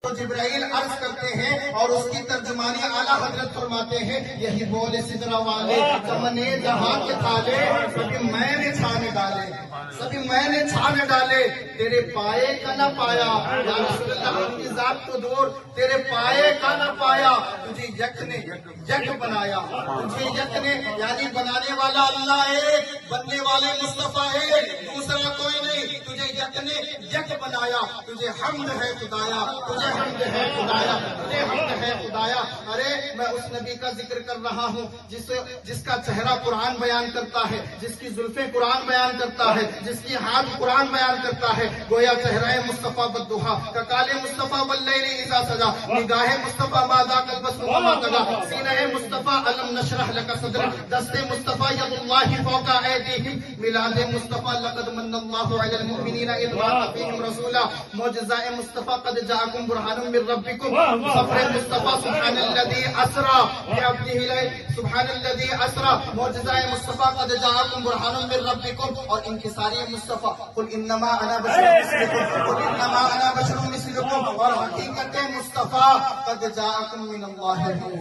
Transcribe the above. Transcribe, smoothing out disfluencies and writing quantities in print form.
تو جبرائیل عرض کرتے ہیں اور اس کی ترجمانی اعلیٰ حضرت فرماتے ہیں، یہی بولے سدرا والے چمنے جہاں کے تالے سبھی میں نے چھانے ڈالے، سبھی میں نے چھانے ڈالے، تیرے پائے کا نہ پایا یا رسول اللہ کی ذات کو دور، تیرے پائے کا نہ پایا، تجھے یک نے یک بنایا، تجھے یک نے یعنی بنانے والا اللہ ایک، بننے والے مصطفیٰ ایک، دوسرا کوئی نہیں، تجھے یک نے یک بنایا، تجھے حمد ہے خدایا، تجھے حمد ہے خدایا، تجھے حمد ہے خدایا۔ ارے میں اس نبی کا ذکر کر رہا ہوں جس کا چہرہ قرآن بیان کرتا ہے، جس کی زلفیں قرآن بیان کرتا ہے، جس کی ہاتھ قرآن بیان کرتا ہے، گویا چہرہ مصطفیٰ بدوہا ککال مصطفیٰ واللیل اذا سجا، نگاہ مصطفیٰ ماذا البصر وما طغى، سینہ مصطفیٰ الم نشرح لک صدرک، دست مصطفیٰ ید اللہ فوق ایدیہم، میلاد مصطفیٰ لقد من اللہ علی المؤمنین اذ بعث فیہم رسولا، معجزہ مصطفیٰ قد جاءکم برہان من ربکم، سفر مصطفیٰ سبحان الذی اسرا بعبدہ لیلا، سبحان الذی اسرا، معجزہ مصطفیٰ قد جاءکم برہان من ربکم، اور انکساری مصطفیٰ قل انما انا بشر مثلکم، قل انما انا بشر مثلکم، اور حقیقت مصطفیٰ قد جاءکم من اللہ نور۔